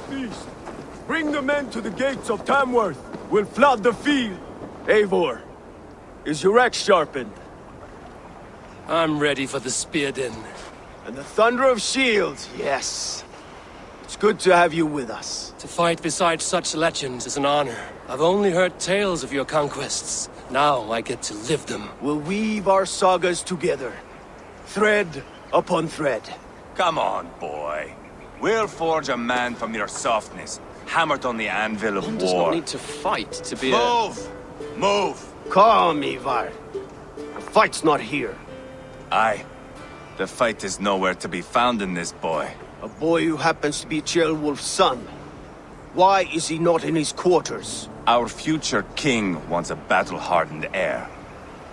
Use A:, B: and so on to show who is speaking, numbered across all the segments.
A: southeast. Bring the men to the gates of Tamworth. We'll flood the field. Eivor, is your axe sharpened?
B: I'm ready for the spear din.
A: And the thunder of shields, yes. It's good to have you with us.
B: To fight beside such legends is an honor. I've only heard tales of your conquests. Now I get to live them.
A: We'll weave our sagas together. Thread upon thread.
C: Come on, boy. We'll forge a man from your softness, hammered on the anvil of
B: One
C: war.
B: does not need to fight to be
C: Move! Move!
A: Calm, Ivar. The fight's not here.
C: Aye. The fight is nowhere to be found in this boy.
A: A boy who happens to be Ceolwulf's son. Why is he not in his quarters?
C: Our future king wants a battle-hardened heir.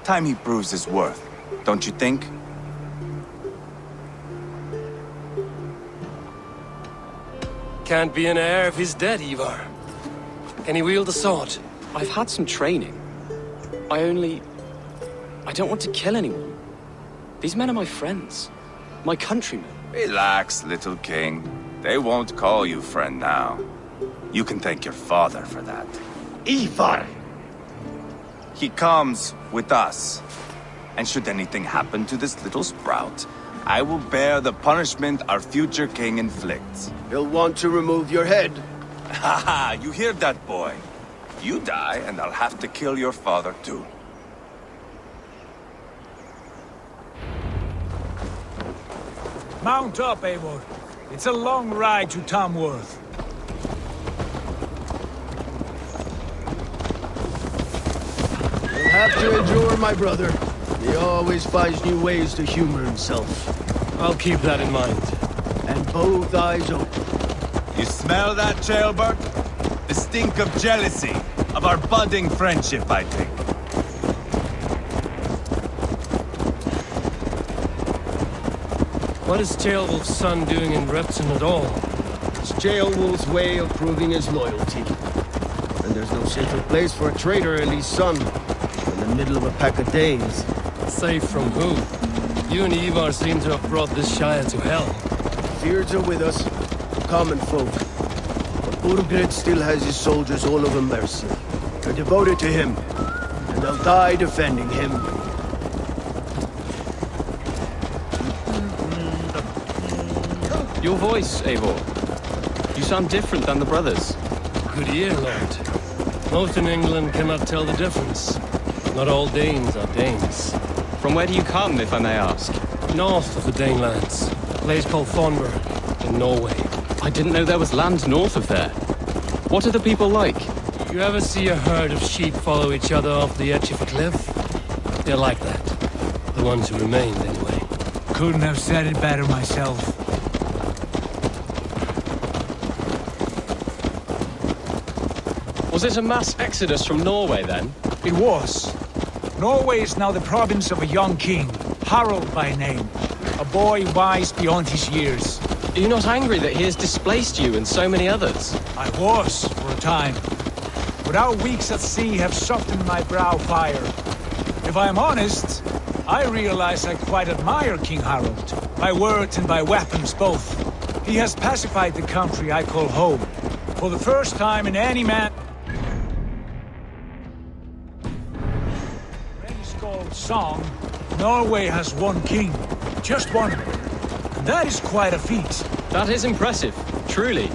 C: Time he proves his worth, don't you think?
B: Can't be an heir if he's dead, Ivar. Can he wield a sword?
D: I've had some training. I don't want to kill anyone. These men are my friends. My countrymen.
C: Relax, little king. They won't call you friend now. You can thank your father for that.
A: Ivar!
C: He comes with us. And should anything happen to this little sprout, I will bear the punishment our future king inflicts.
A: He'll want to remove your head.
C: Haha, you hear that, boy? You die, and I'll have to kill your father, too.
E: Mount up, Eivor. It's a long ride to Tamworth.
A: You'll have to endure, my brother. He always finds new ways to humor himself.
B: I'll keep that in mind.
A: And both eyes open.
C: You smell that, jailbird? The stink of jealousy, of our budding friendship, I think.
B: What is Ceolwulf's son doing in Repton at all?
A: It's Ceolwulf's way of proving his loyalty. And there's no safer place for a traitor and his son in the middle of a pack of Danes.
B: Safe from who? You and Ivar seem to have brought this Shire to hell.
A: Fears are with us, common folk. But Burgred still has his soldiers all over Mercia. They're devoted to him, and they'll die defending him.
D: Your voice, Eivor. You sound different than the brothers.
B: Good ear, Lord. Most in England cannot tell the difference. Not all Danes are Danes.
D: From where do you come, if I may ask?
B: North of the Danelands, a place called Thornburg, in Norway.
D: I didn't know there was land north of there. What are the people like?
B: You ever see a herd of sheep follow each other off the edge of a cliff? They're like that. The ones who remained, anyway.
E: Couldn't have said it better myself.
D: Was it a mass exodus from Norway, then?
E: It was. Norway is now the province of a young king, Harald by name. A boy wise beyond his years.
D: Are you not angry that he has displaced you and so many others?
E: I was, for a time. But our weeks at sea have softened my brow fire. If I am honest, I realize I quite admire King Harald. By words and by weapons both. He has pacified the country I call home. For the first time in any man... song, Norway has one king. Just one. And that is quite a feat.
D: That is impressive, truly.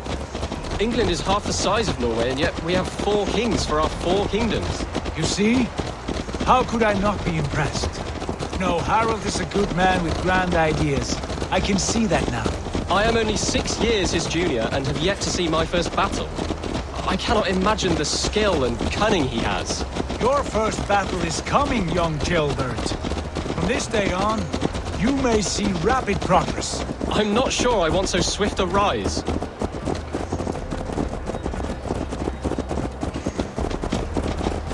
D: England is half the size of Norway, and yet we have 4 kings for our 4 kingdoms.
E: You see? How could I not be impressed? No, Harald is a good man with grand ideas. I can see that now.
D: I am only 6 years his junior and have yet to see my first battle. I cannot imagine the skill and cunning he has.
E: Your first battle is coming, young jailbird. From this day on, you may see rapid progress.
D: I'm not sure I want so swift a rise.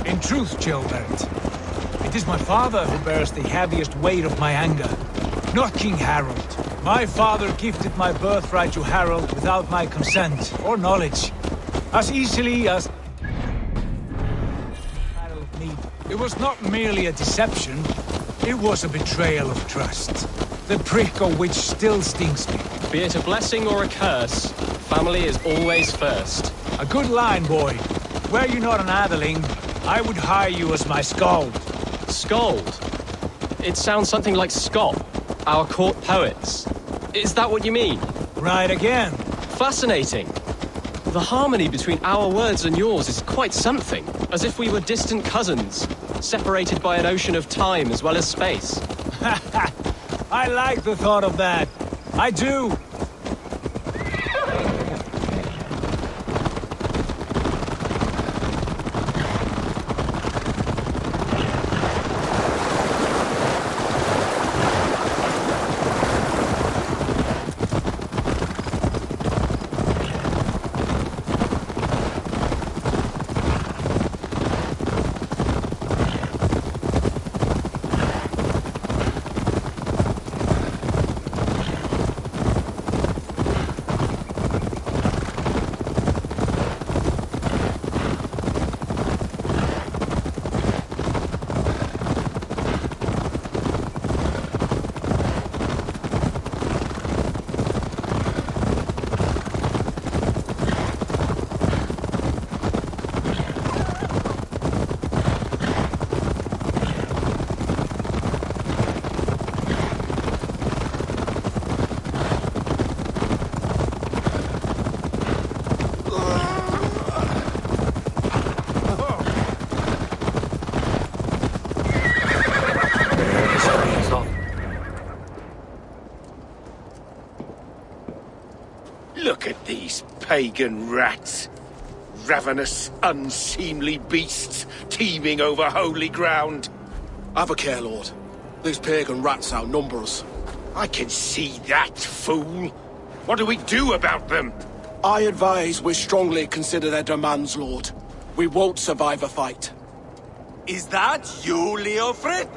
E: In truth, jailbird, it is my father who bears the heaviest weight of my anger, not King Harald. My father gifted my birthright to Harald without my consent or knowledge, as easily as... It was not merely a deception, it was a betrayal of trust. The prick of which still stings me.
D: Be it a blessing or a curse, family is always first.
E: A good line, boy. Were you not an atheling, I would hire you as my skald.
D: Scold? It sounds something like Scott, our court poets. Is that what you mean?
E: Right again.
D: Fascinating. The harmony between our words and yours is quite something. As if we were distant cousins, separated by an ocean of time as well as space.
E: I like the thought of that. I do.
F: Look at these pagan rats. Ravenous, unseemly beasts teeming over holy ground.
G: Have a care, Lord. These pagan rats outnumber us.
F: I can see that, fool. What do we do about them?
G: I advise we strongly consider their demands, Lord. We won't survive a fight.
C: Is that you, Leofrid?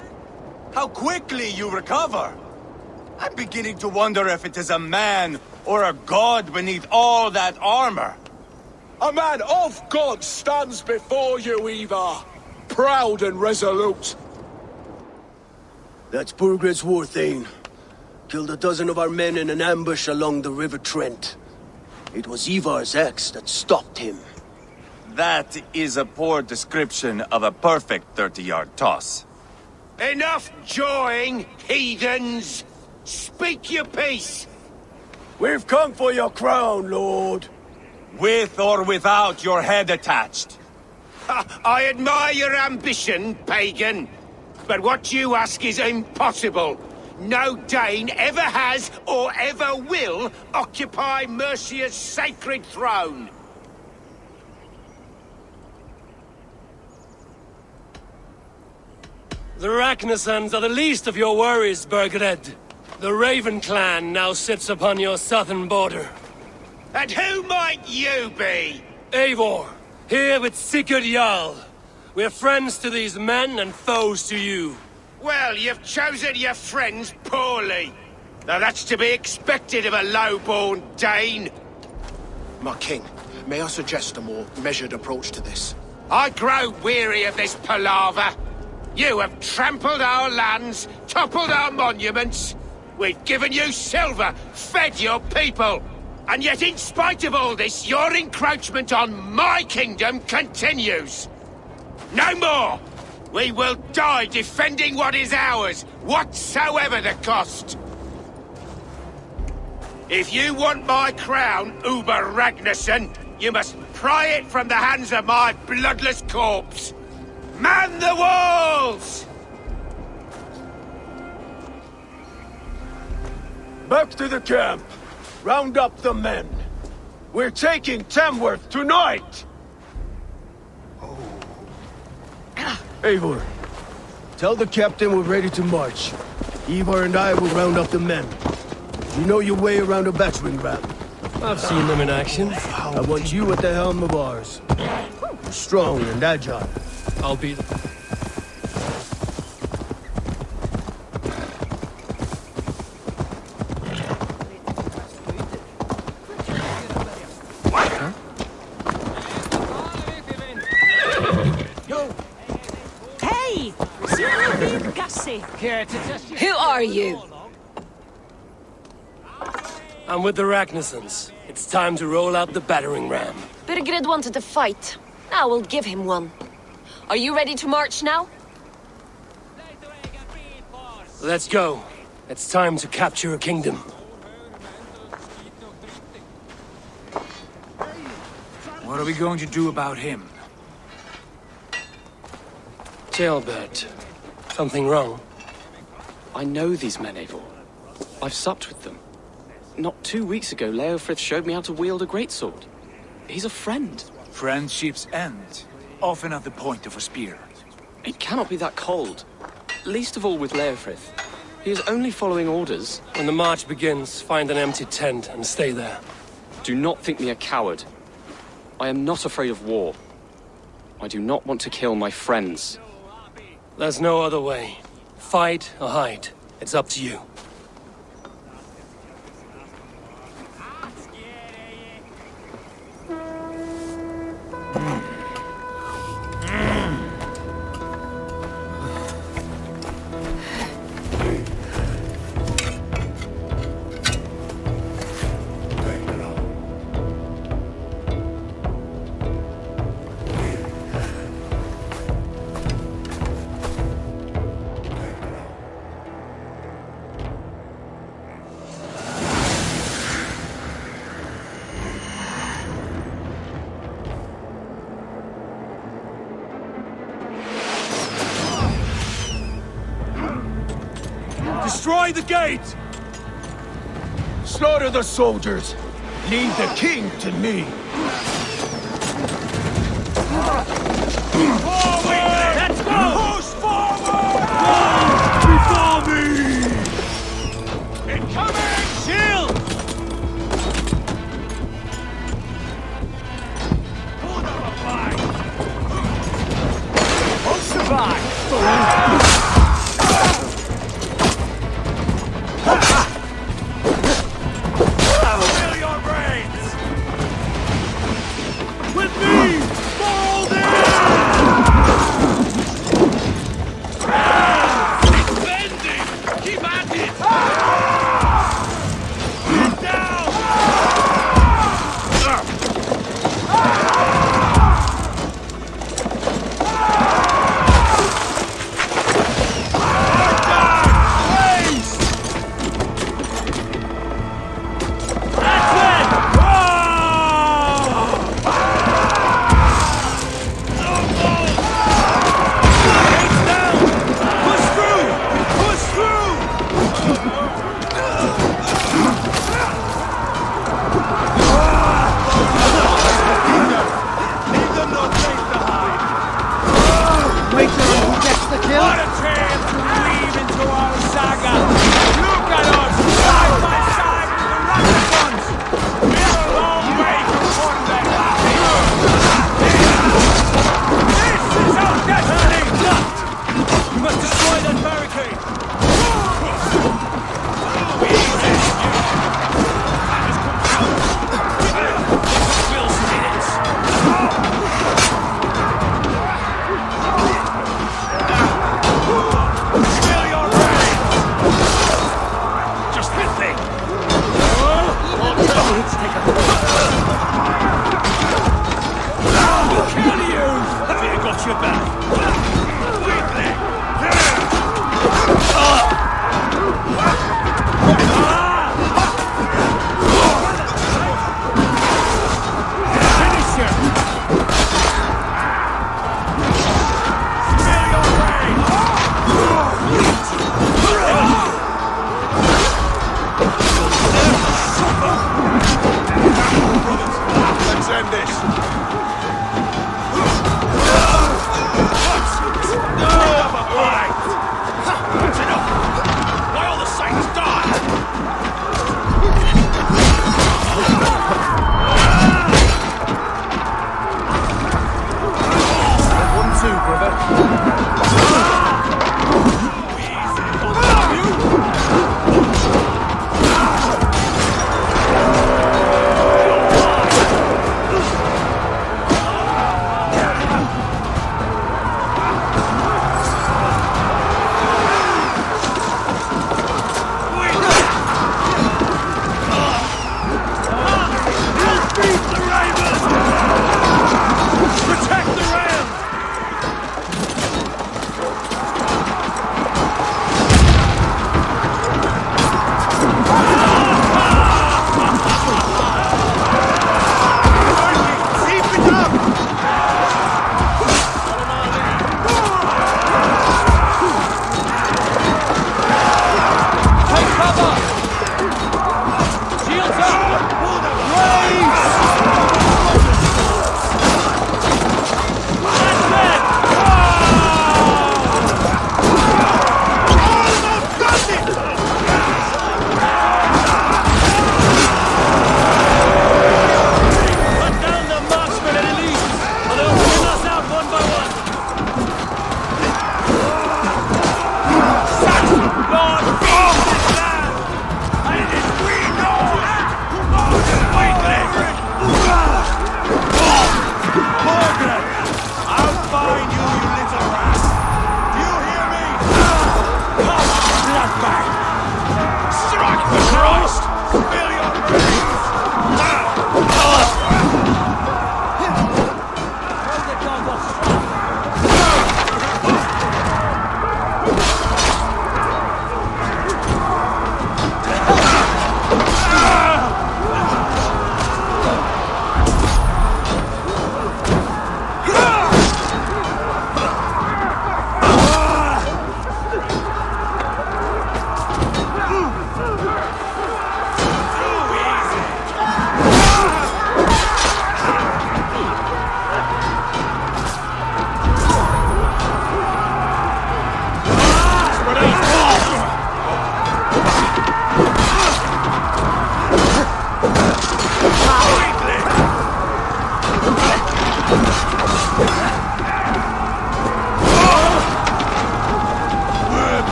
C: How quickly you recover! I'm beginning to wonder if it is a man or a god beneath all that armor.
G: A man of God stands before you, Ivar. Proud and resolute.
A: That's Burgred's war thane. Killed a dozen of our men in an ambush along the River Trent. It was Ivar's axe that stopped him.
C: That is a poor description of a perfect 30-yard toss.
F: Enough jawing, heathens! Speak your piece!
A: We've come for your crown, Lord.
C: With or without your head attached.
F: I admire your ambition, pagan. But what you ask is impossible. No Dane ever has or ever will occupy Mercia's sacred throne.
B: The Ragnarsons are the least of your worries, Burgred. The Raven clan now sits upon your southern border.
F: And who might you be?
B: Eivor, here with Sigurd Jarl. We're friends to these men and foes to you.
F: Well, you've chosen your friends poorly. Now that's to be expected of a low-born Dane.
G: My king, may I suggest a more measured approach to this?
F: I grow weary of this palaver. You have trampled our lands, toppled our monuments. We've given you silver, fed your people. And yet in spite of all this, your encroachment on my kingdom continues. No more! We will die defending what is ours, whatsoever the cost. If you want my crown, Uber Ragnarsson, you must pry it from the hands of my bloodless corpse. Man the walls!
A: Back to the camp. Round up the men. We're taking Tamworth tonight! Eivor, tell the captain we're ready to march. Ivar and I will round up the men. You know your way around a battering ram.
B: I've seen them in action.
A: I want you at the helm of ours. Strong and agile.
B: I'll be the...
H: Hey! Who are you?
B: I'm with the Ragnarsons. It's time to roll out the battering ram.
I: Birgrid wanted to fight. Now we'll give him one. Are you ready to march now?
B: Let's go. It's time to capture a kingdom.
E: What are we going to do about him?
B: Jailbird. Something wrong?
D: I know these men, Eivor. I've supped with them. Not 2 weeks ago, Leofrith showed me how to wield a greatsword. He's a friend.
E: Friendships end, often at the point of a spear.
D: It cannot be that cold. Least of all with Leofrith. He is only following orders.
B: When the march begins, find an empty tent and stay there.
D: Do not think me a coward. I am not afraid of war. I do not want to kill my friends.
B: There's no other way. Fight or hide. It's up to you.
G: Destroy the gate!
A: Slaughter the soldiers! Leave the king to me!
G: Forward! Let's go! Push forward! Before me! Incoming! Shield! Hold up a fight! Won't survive! Fill your brains! With me! Fold in!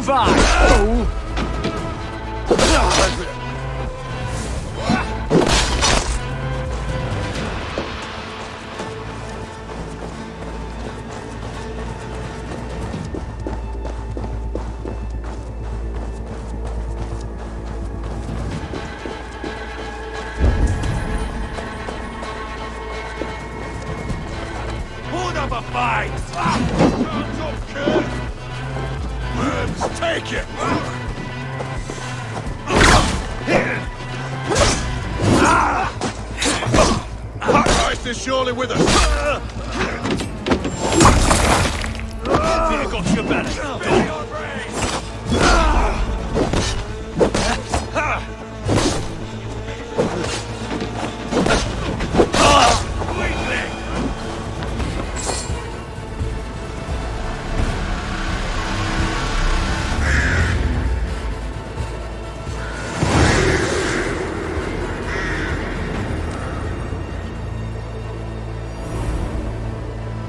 E: survive, fool!
C: Hold up a fight! Let's take it! Christ is surely with us!